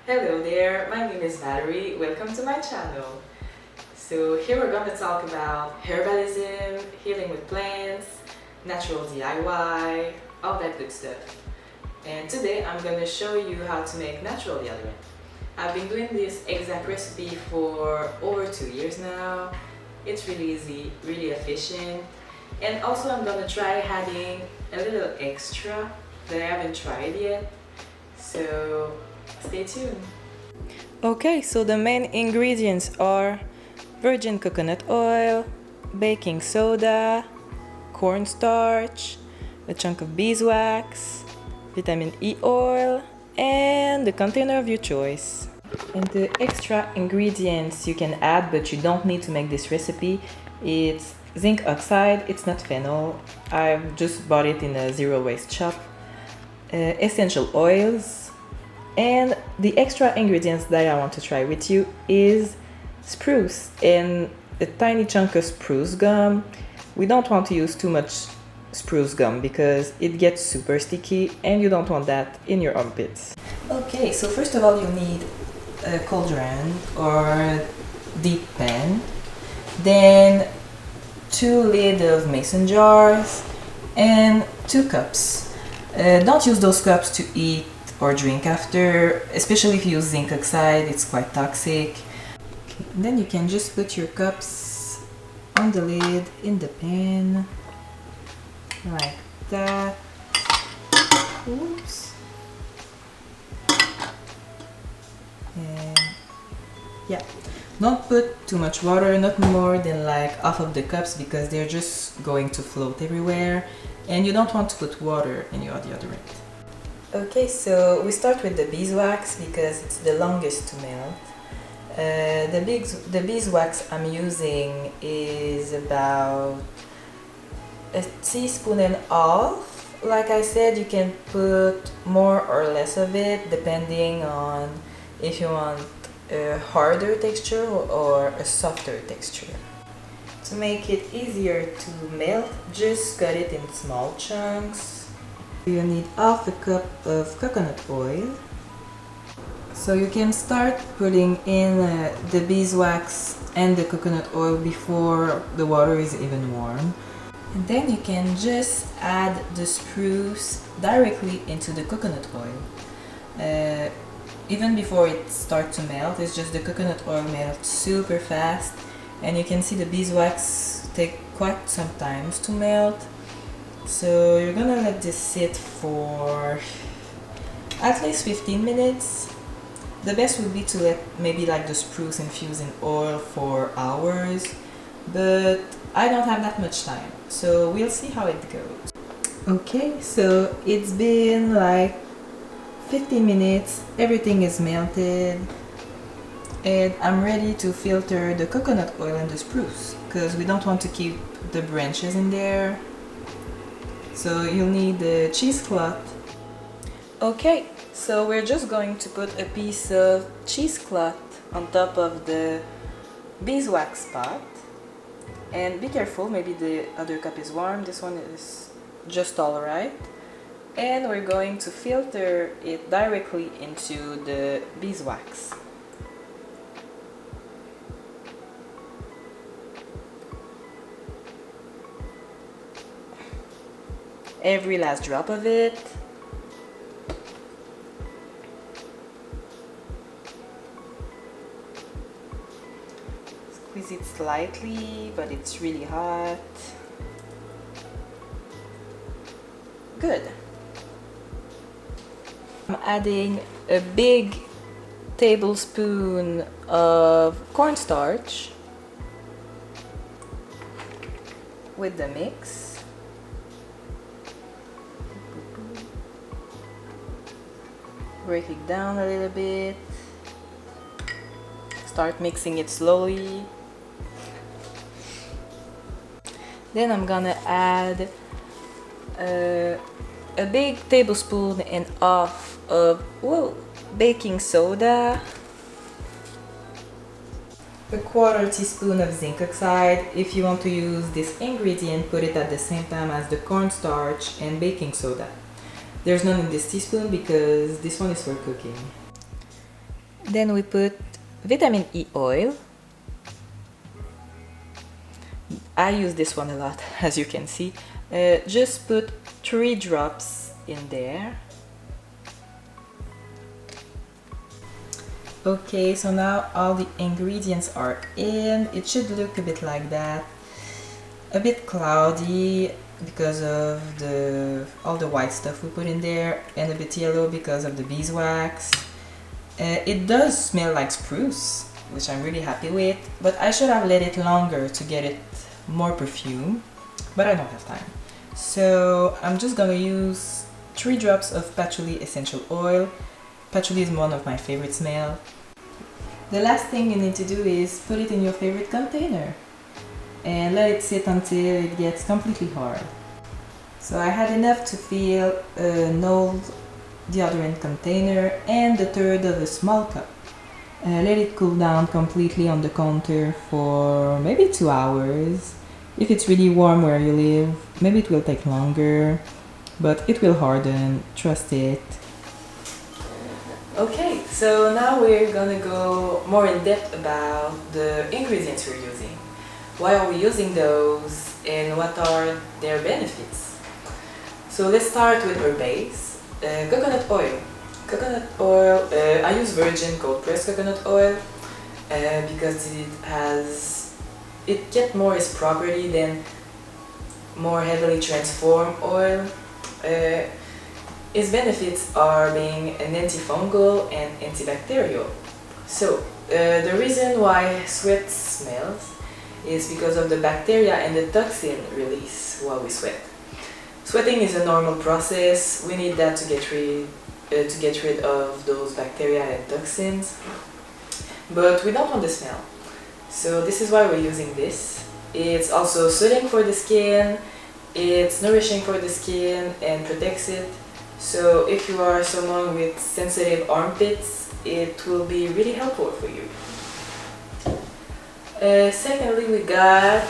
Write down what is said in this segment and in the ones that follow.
Hello there, my name is Valerie. Welcome to my channel. So here we're going to talk about herbalism, healing with plants, natural DIY, all that good stuff. And today I'm going to show you how to make natural deodorant. I've been doing this exact recipe for over 2 years now. It's really easy, really efficient. And also I'm going to try adding a little extra that I haven't tried yet. So stay tuned. Okay, so the main ingredients are virgin coconut oil, baking soda, cornstarch, a chunk of beeswax, vitamin E oil, and the container of your choice. And the extra ingredients you can add, but you don't need to make this recipe, it's zinc oxide, it's not phenol, I've just bought it in a zero waste shop, essential oils, and the extra ingredients that I want to try with you is spruce and a tiny chunk of spruce gum. We don't want to use too much spruce gum because it gets super sticky and you don't want that in your armpits. Okay, so first of all you need a cauldron or deep pan, then 2 lids of mason jars and 2 cups. Don't use those cups to eat or drink after, especially if you use zinc oxide, it's quite toxic. Okay, then you can just put your cups on the lid in the pan, like that. Oops. And yeah, don't put too much water, not more than like half of the cups because they're just going to float everywhere and you don't want to put water in your deodorant. Okay, so we start with the beeswax because it's the longest to melt. The beeswax I'm using is about a teaspoon and a half. Like I said, you can put more or less of it depending on if you want a harder texture or a softer texture. To make it easier to melt, just cut it in small chunks. You need half a cup of coconut oil. So you can start putting in the beeswax and the coconut oil before the water is even warm. And then you can just add the spruce directly into the coconut oil. Even before it starts to melt, it's just the coconut oil melts super fast and you can see the beeswax take quite some time to melt. So you're gonna let this sit for at least 15 minutes. The best would be to let maybe like the spruce infuse in oil for hours, but I don't have that much time, so we'll see how it goes. Okay, so it's been like 15 minutes, everything is melted, and I'm ready to filter the coconut oil and the spruce because we don't want to keep the branches in there. So you'll need the cheesecloth. Okay, so we're just going to put a piece of cheesecloth on top of the beeswax pot. And be careful, maybe the other cup is warm, this one is just alright. And we're going to filter it directly into the beeswax. Every last drop of it. Squeeze it slightly, but it's really hot. Good. I'm adding a big tablespoon of cornstarch with the mix. Break it down a little bit. Start mixing it slowly. Then I'm gonna add a big tablespoon and a half of baking soda, a 1/4 teaspoon of zinc oxide. If you want to use this ingredient, put it at the same time as the cornstarch and baking soda. There's none in this teaspoon because this one is for cooking. Then we put vitamin E oil. I use this one a lot, as you can see. Just put 3 drops in there. Okay, so now all the ingredients are in. It should look a bit like that. A bit cloudy because of all the white stuff we put in there, and a bit yellow because of the beeswax. It does smell like spruce, which I'm really happy with, but I should have let it longer to get it more perfume, but I don't have time. So I'm just gonna use 3 drops of patchouli essential oil. Patchouli is one of my favorite smells. The last thing you need to do is put it in your favorite container and let it sit until it gets completely hard. So I had enough to fill an old deodorant container and 1/3 of a small cup. Let it cool down completely on the counter for maybe 2 hours. If it's really warm where you live, maybe it will take longer, but it will harden, trust it. Okay, so now we're gonna go more in depth about the ingredients we're using. Why are we using those and what are their benefits? So let's start with our base. Coconut oil. Coconut oil, I use virgin cold pressed coconut oil because it gets more its property than more heavily transformed oil. Its benefits are being an antifungal and antibacterial. So the reason why sweat smells is because of the bacteria and the toxin release while we sweat. Sweating is a normal process. We need that to get rid of those bacteria and toxins, but we don't want the smell. So this is why we're using this. It's also soothing for the skin, it's nourishing for the skin and protects it. So if you are someone with sensitive armpits, it will be really helpful for you. Secondly, we got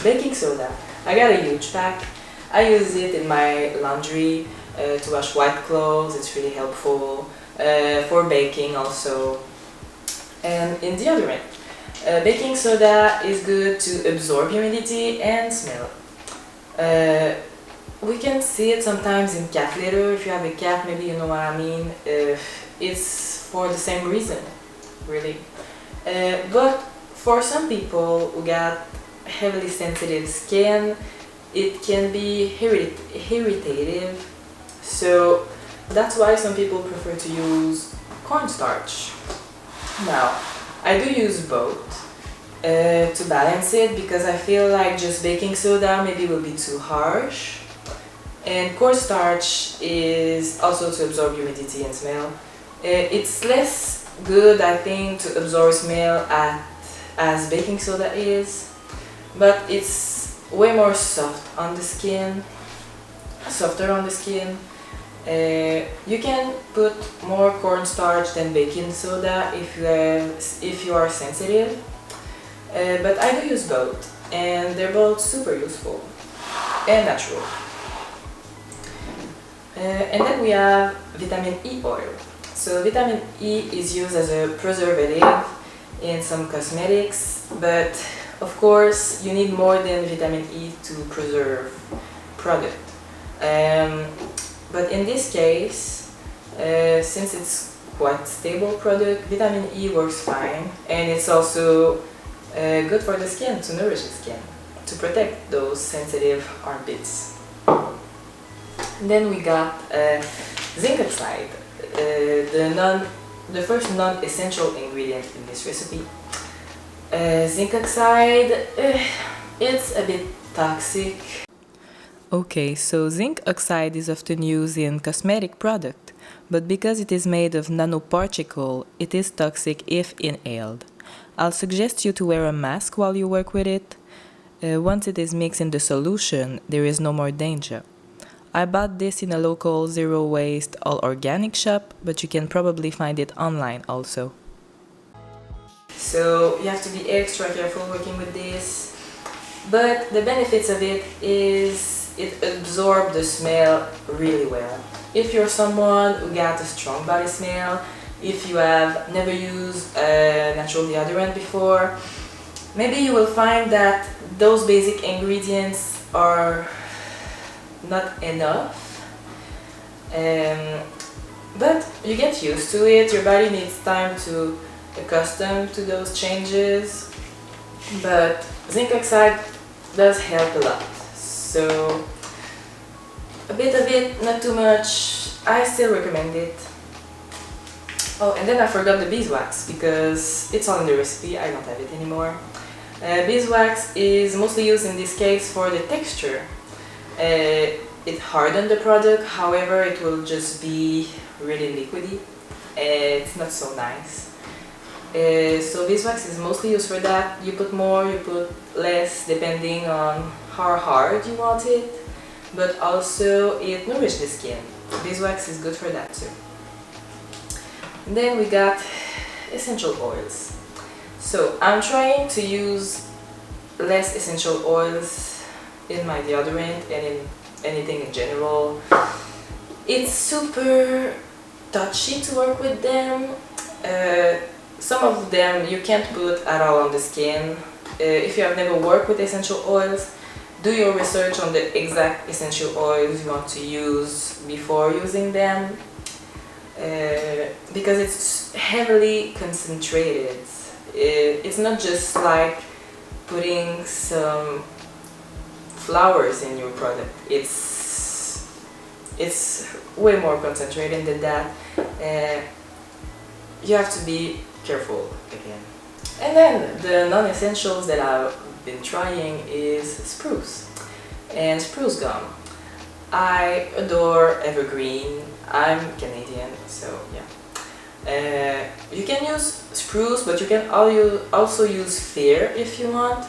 baking soda. I got a huge pack. I use it in my laundry to wash white clothes. It's really helpful for baking also. And in deodorant, baking soda is good to absorb humidity and smell. We can see it sometimes in cat litter. If you have a cat, maybe you know what I mean. It's for the same reason, really. But for some people who got heavily sensitive skin, it can be irritative. So that's why some people prefer to use cornstarch. Now, I do use both to balance it because I feel like just baking soda maybe will be too harsh. And cornstarch is also to absorb humidity and smell. It's less good, I think, to absorb smell as baking soda is, but it's way more soft on the skin, softer on the skin. You can put more cornstarch than baking soda if you are sensitive, but I do use both, and they're both super useful and natural. And then we have vitamin E oil. So vitamin E is used as a preservative in some cosmetics, but of course you need more than vitamin E to preserve product. But in this case, since it's quite stable product, vitamin E works fine, and it's also good for the skin, to nourish the skin, to protect those sensitive armpits. Then we got zinc oxide, the first non-essential ingredient in this recipe. Zinc oxide, it's a bit toxic. Okay, so zinc oxide is often used in cosmetic product, but because it is made of nanoparticle, it is toxic if inhaled. I'll suggest you to wear a mask while you work with it. Once it is mixed in the solution, there is no more danger. I bought this in a local zero-waste all-organic shop, but you can probably find it online also. So you have to be extra careful working with this, but the benefits of it is it absorbs the smell really well. If you're someone who got a strong body smell, If you have never used a natural deodorant before, maybe you will find that those basic ingredients are not enough. But you get used to it, your body needs time to accustom to those changes. But zinc oxide does help a lot. So a bit of it, not too much. I still recommend it. Oh, and then I forgot the beeswax because it's all in the recipe, I don't have it anymore. Beeswax is mostly used in this case for the texture. It hardens the product, however it will just be really liquidy. It's not so nice. So beeswax is mostly used for that. You put more, you put less, depending on how hard you want it. But also it nourishes the skin. Beeswax is good for that too. And then we got essential oils. So I'm trying to use less essential oils in my deodorant and in anything in general. It's super touchy to work with them. Some of them you can't put at all on the skin. If you have never worked with essential oils, do your research on the exact essential oils you want to use before using them, because it's heavily concentrated. It's not just like putting some flowers in your product. It's way more concentrated than that. You have to be careful again. And then the non-essentials that I've been trying is spruce and spruce gum. I adore evergreen. I'm Canadian, so yeah. You can use spruce, but you can also use fir if you want.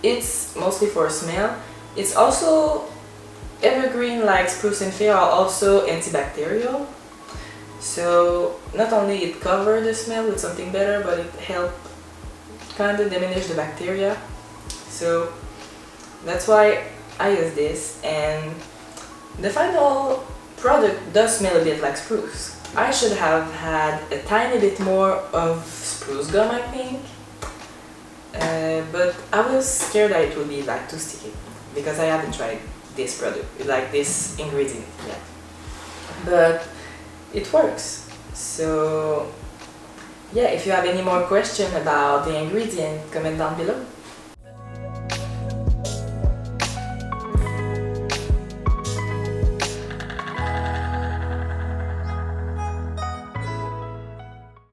It's mostly for smell. It's also evergreen, like spruce and fir are also antibacterial. So not only it covers the smell with something better, but it helps kind of diminish the bacteria. So that's why I use this, and the final product does smell a bit like spruce. I should have had a tiny bit more of spruce gum, I think, but I was scared that it would be like too sticky because I haven't tried this product, like this ingredient yet. But it works. So yeah, if you have any more questions about the ingredient, comment down below.